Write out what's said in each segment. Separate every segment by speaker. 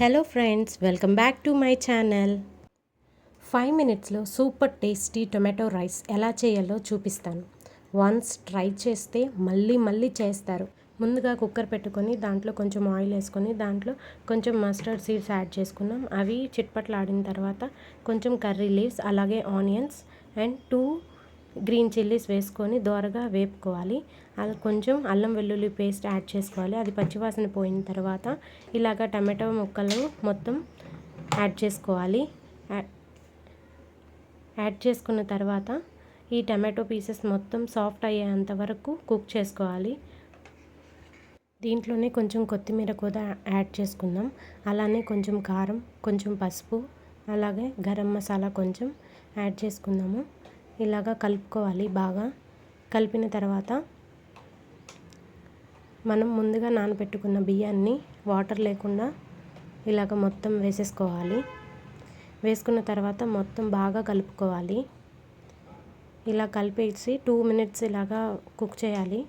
Speaker 1: Hello friends, welcome back to my channel. 5 మినిట్స్లో super tasty tomato rice ఎలా చేయాలో చూపిస్తాను. వన్స్ ట్రై చేస్తే మళ్ళీ మళ్ళీ చేస్తారు. ముందుగా కుక్కర్ పెట్టుకొని దాంట్లో కొంచెం ఆయిల్ వేసుకొని దాంట్లో కొంచెం మస్టర్డ్ సీడ్స్ యాడ్ చేసుకున్నాం. అవి చిట్పట్లాడిన తర్వాత కొంచెం కర్రీ లీవ్స్, అలాగే ఆనియన్స్ అండ్ 2 గ్రీన్ చిల్లీస్ వేసుకొని దోరగా వేపుకోవాలి. అది కొంచెం అల్లం వెల్లుల్లి పేస్ట్ యాడ్ చేసుకోవాలి. అది పచ్చివాసన పోయిన తర్వాత ఇలాగ టమాటో ముక్కలు మొత్తం యాడ్ చేసుకోవాలి. యాడ్ చేసుకున్న తర్వాత ఈ టమాటో పీసెస్ మొత్తం సాఫ్ట్ అయ్యేంత వరకు కుక్ చేసుకోవాలి. దీంట్లోనే కొంచెం కొత్తిమీర కూడా యాడ్ చేసుకుందాం. అలానే కొంచెం కారం, కొంచెం పసుపు, అలాగే గరం మసాలా కొంచెం యాడ్ చేసుకుందాము. ఇలాగా కలుపుకోవాలి. బాగా కలిపిన తర్వాత మనం ముందుగా నానబెట్టుకున్న బియ్యాన్ని వాటర్ లేకుండా ఇలాగ మొత్తం వేసేసుకోవాలి. వేసుకున్న తర్వాత మొత్తం బాగా కలుపుకోవాలి. ఇలా కలిపేసి 2 మినిట్స్ ఇలాగా కుక్ చేయాలి.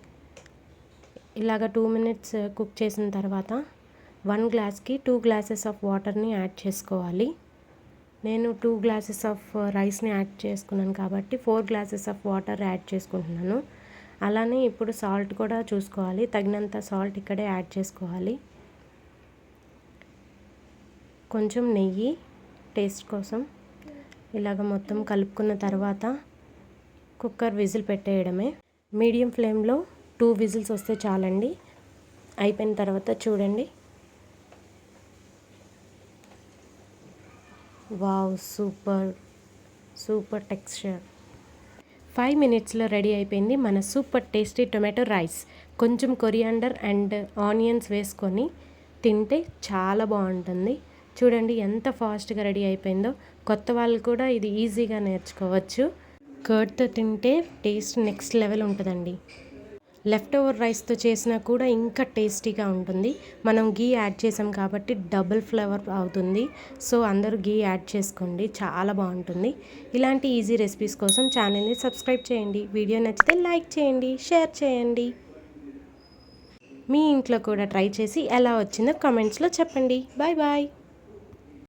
Speaker 1: ఇలాగ 2 మినిట్స్ కుక్ చేసిన తర్వాత 1 గ్లాస్కి 2 గ్లాసెస్ ఆఫ్ వాటర్ని యాడ్ చేసుకోవాలి. నేను 2 గ్లాసెస్ ఆఫ్ రైస్ని యాడ్ చేసుకున్నాను కాబట్టి 4 గ్లాసెస్ ఆఫ్ వాటర్ యాడ్ చేసుకుంటున్నాను. అలానే ఇప్పుడు సాల్ట్ కూడా చూసుకోవాలి. తగినంత సాల్ట్ ఇక్కడే యాడ్ చేసుకోవాలి. కొంచెం నెయ్యి టేస్ట్ కోసం ఇలాగ మొత్తం కలుపుకున్న తర్వాత కుక్కర్ విజిల్ పెట్టేయడమే. మీడియం ఫ్లేమ్లో 2 విజిల్స్ వస్తే చాలండి. అయిపోయిన తర్వాత చూడండి. Wow, super texture. 5 మినిట్స్లో రెడీ అయిపోయింది మన సూపర్ టేస్టీ టొమాటో రైస్. కొంచెం కొరియాండర్ అండ్ ఆనియన్స్ వేసుకొని తింటే చాలా బాగుంటుంది. చూడండి ఎంత ఫాస్ట్గా రెడీ అయిపోయిందో. కొత్త వాళ్ళు కూడా ఇది ఈజీగా నేర్చుకోవచ్చు. కర్డ్తో తింటే టేస్ట్ నెక్స్ట్ లెవెల్ ఉంటుందండి. లెఫ్ట్ ఓవర్ రైస్తో చేసినా కూడా ఇంకా టేస్టీగా ఉంటుంది. మనం గీ యాడ్ చేసాం కాబట్టి డబుల్ ఫ్లేవర్ అవుతుంది. సో అందరూ గీ యాడ్ చేసుకోండి, చాలా బాగుంటుంది. ఇలాంటి ఈజీ రెసిపీస్ కోసం ఛానల్ని సబ్స్క్రైబ్ చేయండి. వీడియో నచ్చితే లైక్ చేయండి, షేర్ చేయండి. మీ ఇంట్లో కూడా ట్రై చేసి ఎలా వచ్చిందో కామెంట్స్లో చెప్పండి. Bye bye.